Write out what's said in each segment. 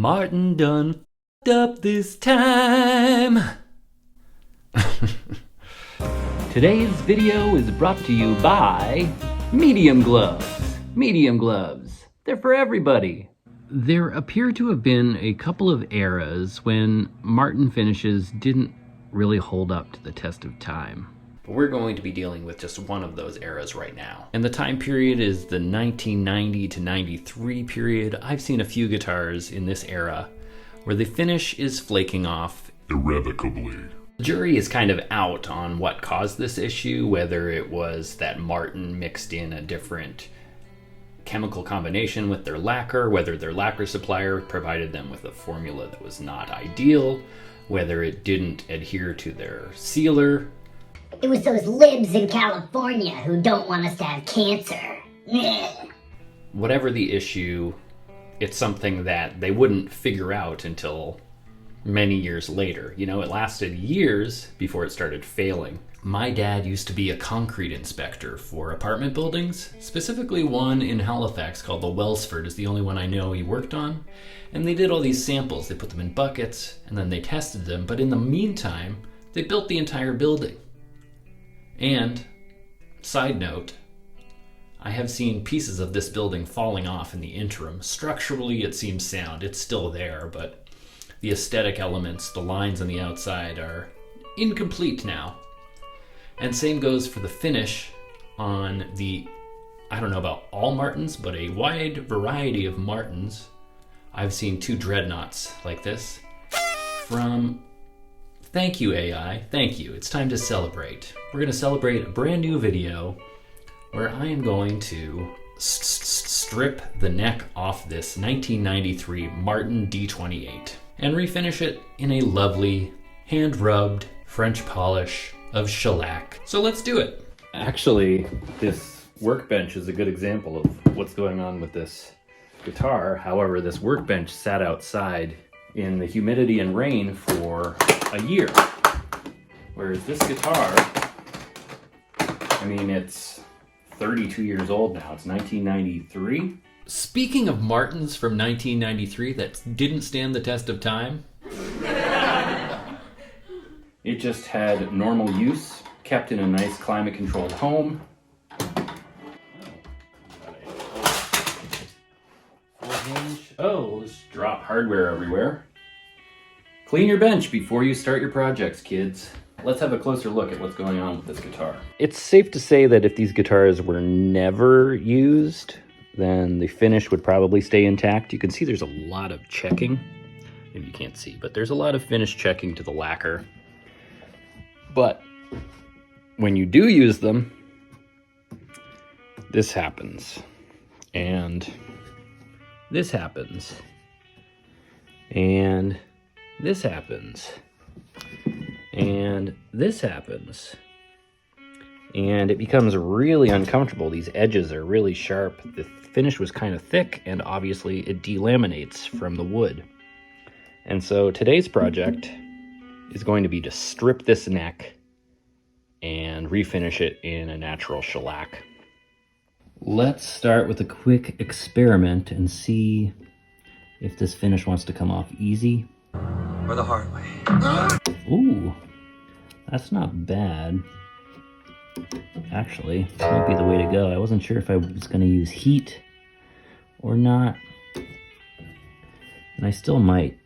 Martin done f***ed up this time. Today's video is brought to you by medium gloves. Medium gloves. They're for everybody. There appear to have been a couple of eras when Martin finishes didn't really hold up to the test of time. But we're going to be dealing with just one of those eras right now. And the time period is the 1990 to 93 period. I've seen a few guitars in this era where the finish is flaking off irrevocably. The jury is kind of out on what caused this issue, whether it was that Martin mixed in a different chemical combination with their lacquer, whether their lacquer supplier provided them with a formula that was not ideal, whether it didn't adhere to their sealer. It was those libs in California who don't want us to have cancer. Whatever the issue, it's something that they wouldn't figure out until many years later. You know, it lasted years before it started failing. My dad used to be a concrete inspector for apartment buildings, specifically one in Halifax called the Wellsford is the only one I know he worked on. And they did all these samples. They put them in buckets and then they tested them. But in the meantime, they built the entire building. And, side note, I have seen pieces of this building falling off in the interim. Structurally, it seems sound. It's still there, but the aesthetic elements, the lines on the outside, are incomplete now. And same goes for the finish on the, I don't know about all Martins, but a wide variety of Martins. I've seen two dreadnoughts like this from... Thank you, AI. Thank you. It's time to celebrate. We're going to celebrate a brand new video where I am going to strip the neck off this 1993 Martin D28 and refinish it in a lovely hand-rubbed French polish of shellac. So let's do it. Actually, this workbench is a good example of what's going on with this guitar. However, this workbench sat outside in the humidity and rain for a year. Whereas this guitar, I mean, it's 32 years old now. It's 1993. Speaking of Martins from 1993 that didn't stand the test of time, it just had normal use, kept in a nice climate-controlled home. Oh, we'll just drop hardware everywhere. Clean your bench before you start your projects, kids. Let's have a closer look at what's going on with this guitar. It's safe to say that if these guitars were never used, then the finish would probably stay intact. You can see there's a lot of checking. Maybe you can't see, but there's a lot of finish checking to the lacquer. But when you do use them, this happens. And this happens. And this happens. And this happens. And it becomes really uncomfortable. These edges are really sharp. The finish was kind of thick, and obviously it delaminates from the wood. And so today's project is going to be to strip this neck and refinish it in a natural shellac. Let's start with a quick experiment and see if this finish wants to come off easy or the hard way. Ooh, that's not bad. Actually, that might be the way to go. I wasn't sure if I was going to use heat or not, and I still might.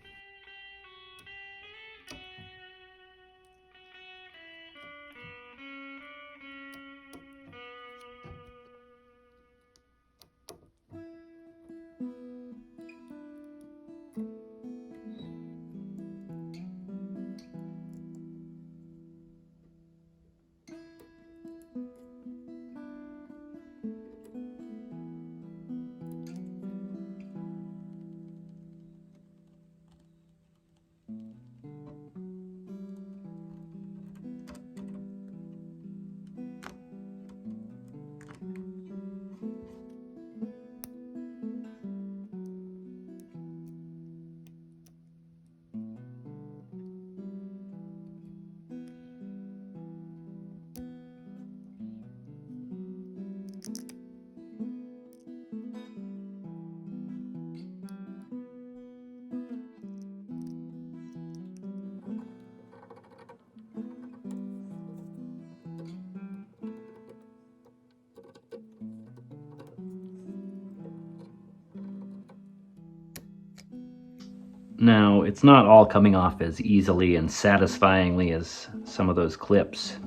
Now, it's not all coming off as easily and satisfyingly as some of those clips.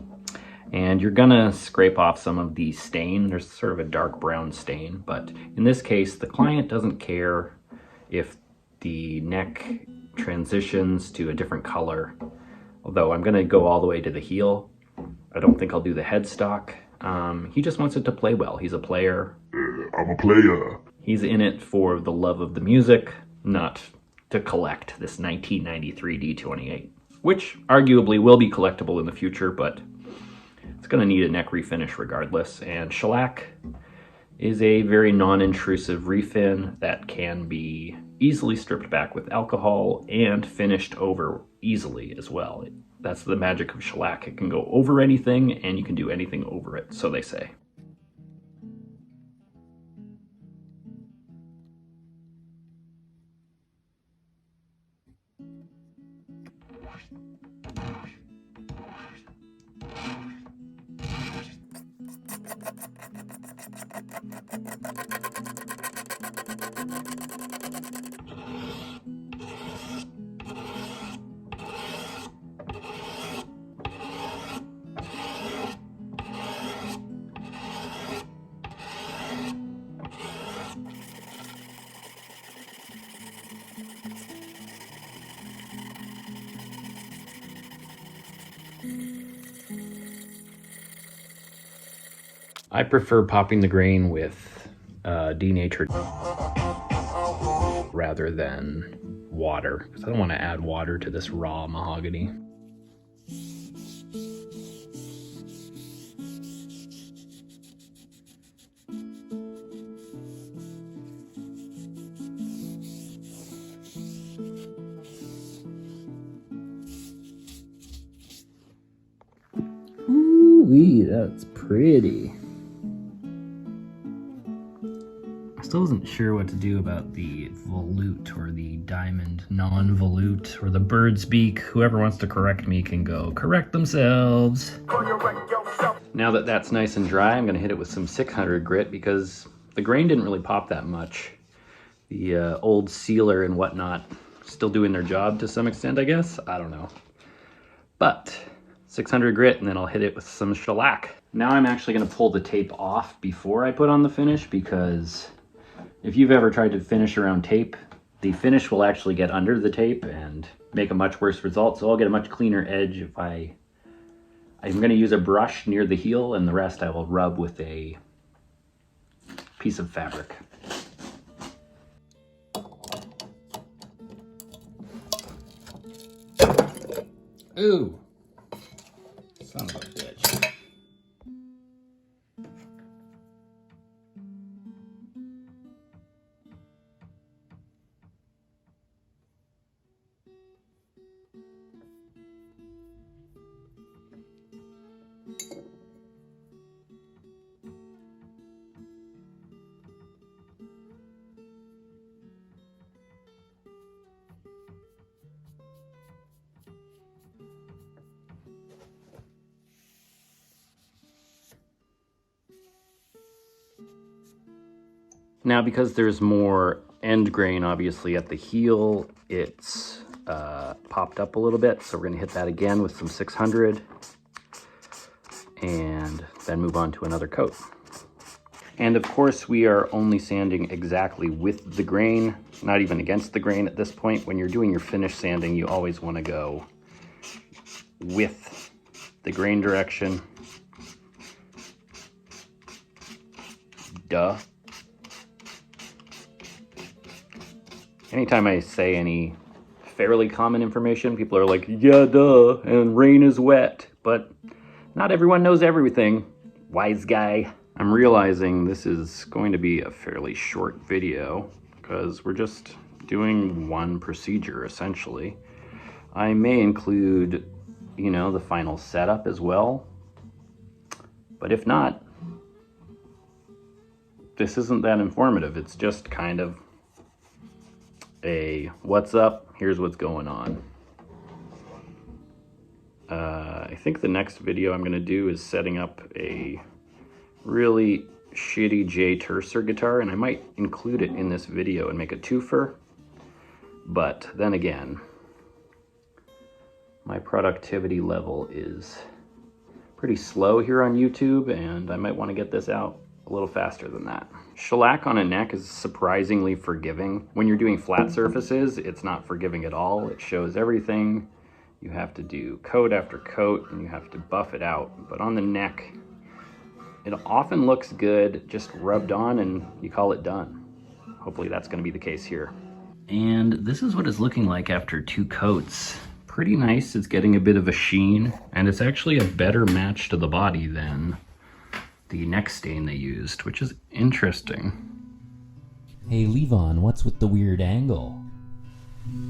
And you're gonna scrape off some of the stain. There's sort of a dark brown stain, but in this case, the client doesn't care if the neck transitions to a different color. Although I'm gonna go all the way to the heel. I don't think I'll do the headstock. He just wants it to play well. He's a player. I'm a player. He's in it for the love of the music, not to collect this 1993 D28, which arguably will be collectible in the future, but it's going to need a neck refinish regardless. And shellac is a very non-intrusive refin that can be easily stripped back with alcohol and finished over easily as well. That's the magic of shellac. It can go over anything and you can do anything over it, so they say. I prefer popping the grain with denatured rather than water, because I don't want to add water to this raw mahogany. Ooh-wee, that's pretty. Still wasn't sure what to do about the volute or the diamond non-volute or the bird's beak. Whoever wants to correct me can go correct themselves. Now that that's nice and dry, I'm going to hit it with some 600 grit because the grain didn't really pop that much. The old sealer and whatnot still doing their job to some extent, I guess. I don't know. But 600 grit, and then I'll hit it with some shellac. Now I'm actually going to pull the tape off before I put on the finish, because if you've ever tried to finish around tape, the finish will actually get under the tape and make a much worse result. So I'll get a much cleaner edge if I'm going to use a brush near the heel, and the rest I will rub with a piece of fabric. Ooh, son of a bitch. Now, because there's more end grain obviously at the heel, it's popped up a little bit, so we're going to hit that again with some 600 and then move on to another coat. And of course we are only sanding exactly with the grain, not even against the grain at this point. When you're doing your finish sanding, you always want to go with the grain direction. Duh. Anytime I say any fairly common information, people are like, yeah, duh, and rain is wet. But not everyone knows everything, wise guy. I'm realizing this is going to be a fairly short video because we're just doing one procedure, essentially. I may include, you know, the final setup as well. But if not, this isn't that informative. It's just kind of a what's up, here's what's going on. I think the next video I'm going to do is setting up a really shitty J Tercer guitar, and I might include it in this video and make a twofer. But then again, my productivity level is pretty slow here on YouTube, and I might want to get this out a little faster than that. Shellac on a neck is surprisingly forgiving. When you're doing flat surfaces, it's not forgiving at all. It shows everything. You have to do coat after coat, and you have to buff it out. But on the neck, it often looks good, just rubbed on, and you call it done. Hopefully that's going to be the case here. And this is what it's looking like after 2 coats. Pretty nice. It's getting a bit of a sheen, and it's actually a better match to the body than the neck stain they used, which is interesting. Hey Levon, what's with the weird angle?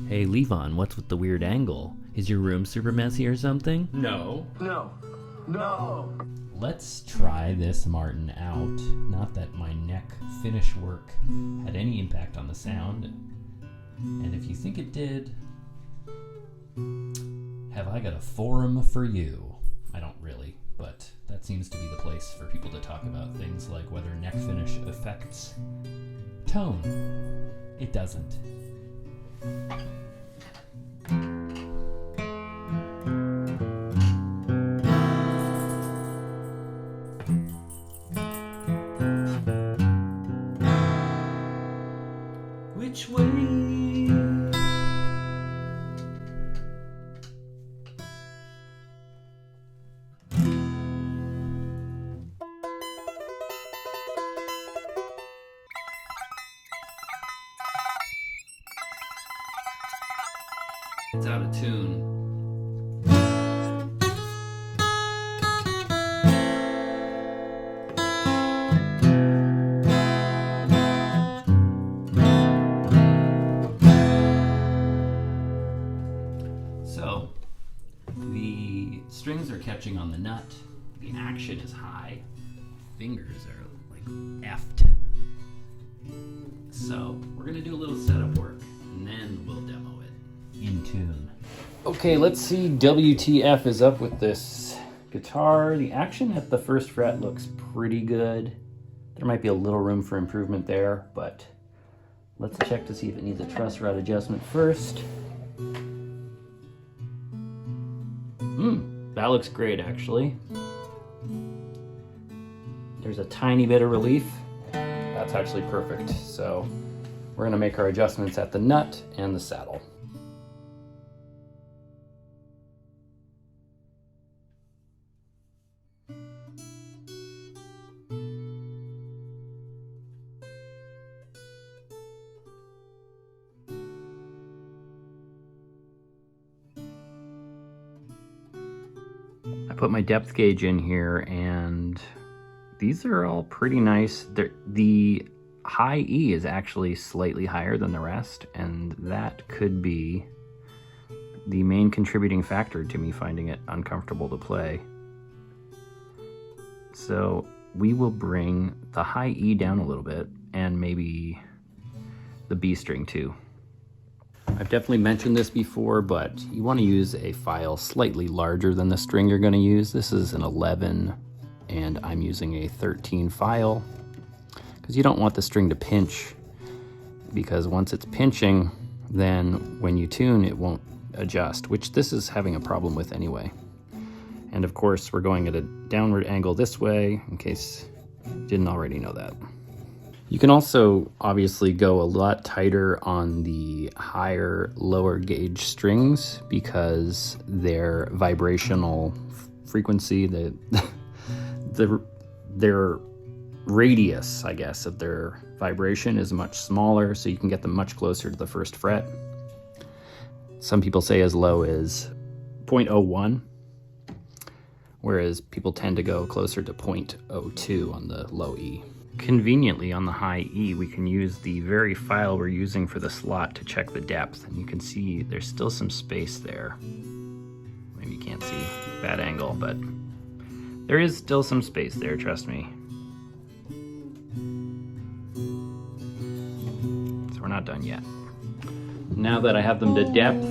Hey Levon, what's with the weird angle? Is your room super messy or something? No. No. Let's try this Martin out. Not that my neck finish work had any impact on the sound. And if you think it did, have I got a forum for you? I don't really, but that seems to be the place for people to talk about things like whether neck finish affects tone. It doesn't. Which way? It's out of tune. So, the strings are catching on the nut, the action is high, fingers are like effed. So, we're gonna do a little setup work, and then we'll demo it in tune. Okay, let's see WTF is up with this guitar. The action at the first fret looks pretty good. There might be a little room for improvement there, but let's check to see if it needs a truss rod adjustment first. That looks great, actually. There's a tiny bit of relief. That's actually perfect. So we're gonna make our adjustments at the nut and the saddle. I put my depth gauge in here, and these are all pretty nice. The high E is actually slightly higher than the rest, and that could be the main contributing factor to me finding it uncomfortable to play. So we will bring the high E down a little bit, and maybe the B string too. I've definitely mentioned this before, but you want to use a file slightly larger than the string you're going to use. This is an 11, and I'm using a 13 file, because you don't want the string to pinch, because once it's pinching, then when you tune, it won't adjust, which this is having a problem with anyway. And of course, we're going at a downward angle this way, in case you didn't already know that. You can also obviously go a lot tighter on the higher lower gauge strings, because their vibrational frequency, their radius, I guess, of their vibration is much smaller, so you can get them much closer to the first fret. Some people say as low as 0.01, whereas people tend to go closer to 0.02 on the low E. Conveniently, on the high E, we can use the very file we're using for the slot to check the depth, and you can see there's still some space there. Maybe you can't see, bad angle, but there is still some space there, trust me. So we're not done yet. Now that I have them to depth,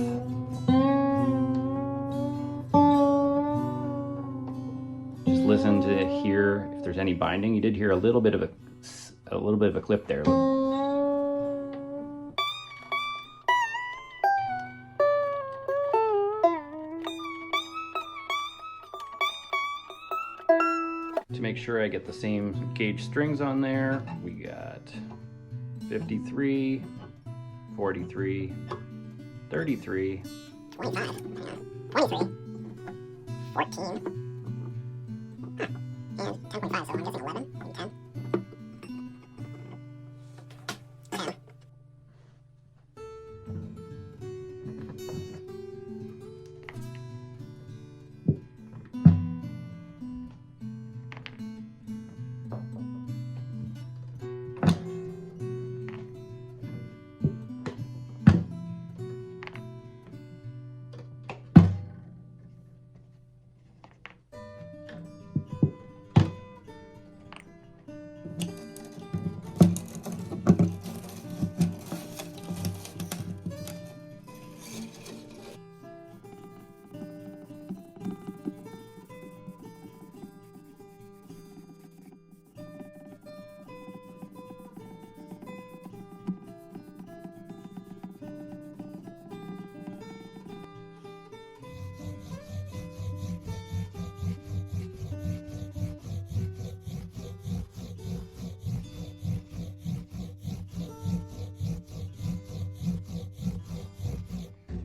just listen to hear if there's any binding. You did hear a little bit of a clip there. to make sure I get the same gauge strings on there. We got 53, 43, 33, 25, 23, 14, and 10.5, so I'm guessing 11, maybe 10. 10.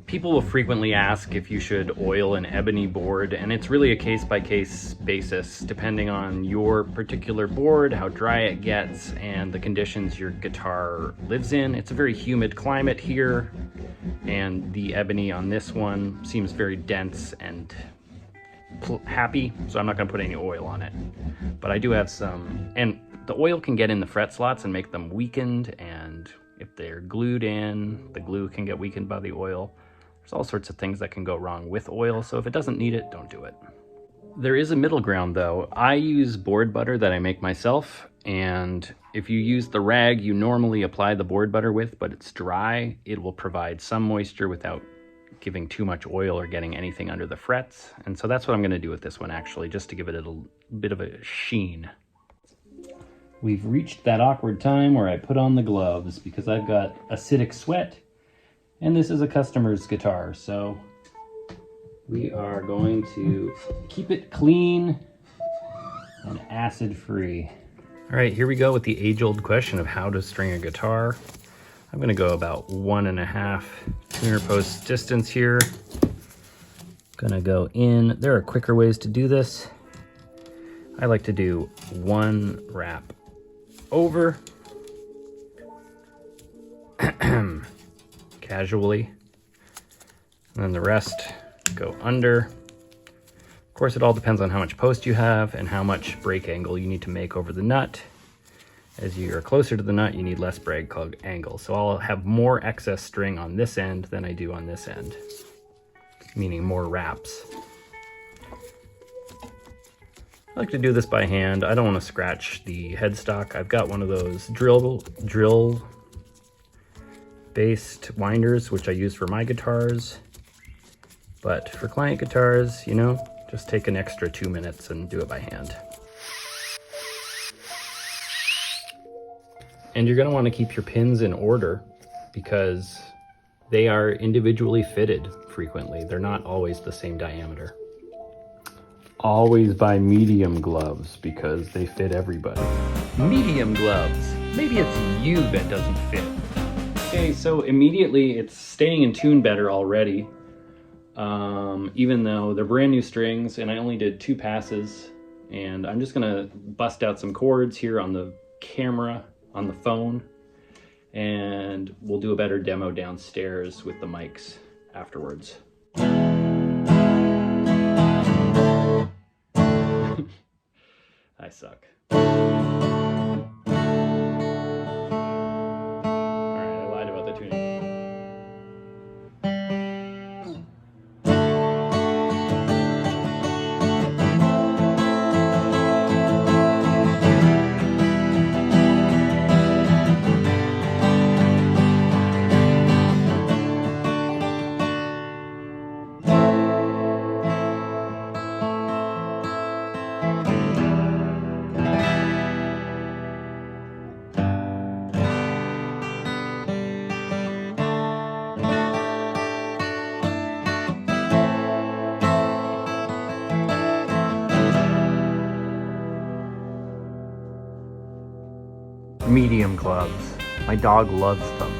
People will frequently ask if you should oil an ebony board, and it's really a case-by-case basis depending on your particular board, how dry it gets, and the conditions your guitar lives in. It's a very humid climate here, and the ebony on this one seems very dense and happy, so I'm not going to put any oil on it. But I do have some, and the oil can get in the fret slots and make them weakened, and if they're glued in, the glue can get weakened by the oil. There's all sorts of things that can go wrong with oil, so if it doesn't need it, don't do it. There is a middle ground though. I use board butter that I make myself, and if you use the rag you normally apply the board butter with, but it's dry, it will provide some moisture without giving too much oil or getting anything under the frets. And so that's what I'm going to do with this one actually, just to give it a bit of a sheen. We've reached that awkward time where I put on the gloves because I've got acidic sweat. And this is a customer's guitar, so we are going to keep it clean and acid-free. All right, here we go with the age-old question of how to string a guitar. I'm gonna go about 1.5 tuner post distance here. Gonna go in. There are quicker ways to do this. I like to do one wrap over. Casually, and then the rest go under. Of course, it all depends on how much post you have and how much break angle you need to make over the nut. As you are closer to the nut, you need less break angle. So I'll have more excess string on this end than I do on this end, meaning more wraps. I like to do this by hand. I don't want to scratch the headstock. I've got one of those drill based winders, which I use for my guitars, but for client guitars, you know, just take an extra 2 minutes and do it by hand. And you're going to want to keep your pins in order because they are individually fitted frequently. They're not always the same diameter. Always buy medium gloves because they fit everybody. Medium gloves. Maybe it's you that doesn't fit. Okay, so immediately it's staying in tune better already, even though they're brand new strings and I only did 2 passes, and I'm just gonna bust out some chords here on the camera, on the phone, and we'll do a better demo downstairs with the mics afterwards. I suck. medium gloves. My dog loves them.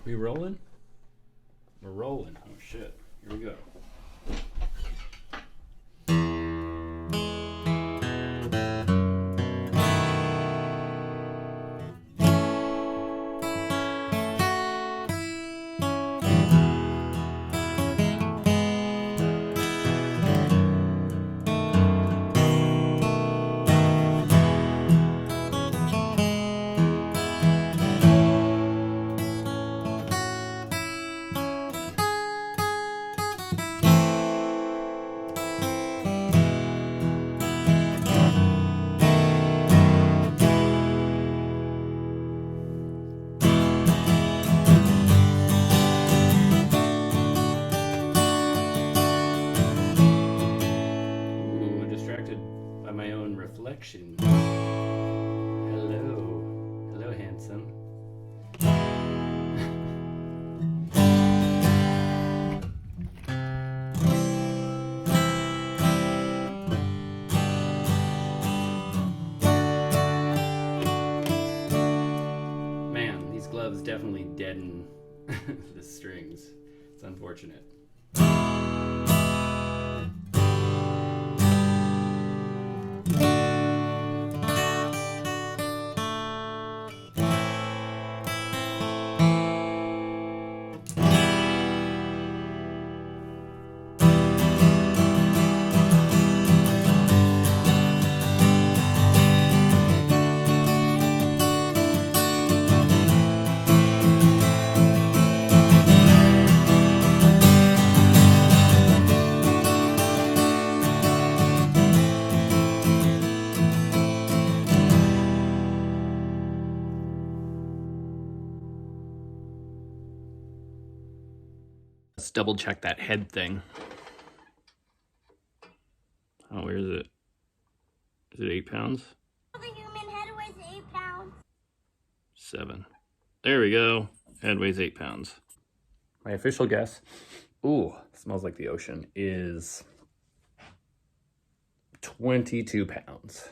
We rolling? We're rolling. Oh shit. Here we go. Reflection. Hello. Hello, handsome. Man, these gloves definitely deaden the strings. It's unfortunate. Let's double check that head thing. Oh, where is it? Is it 8 pounds? The human head weighs 8 pounds. 7. There we go. Head weighs 8 pounds. My official guess, ooh, smells like the ocean, is 22 pounds.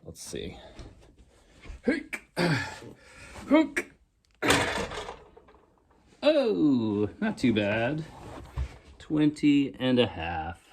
Let's see. Hook. Hook. Oh, not too bad. 20 and a half.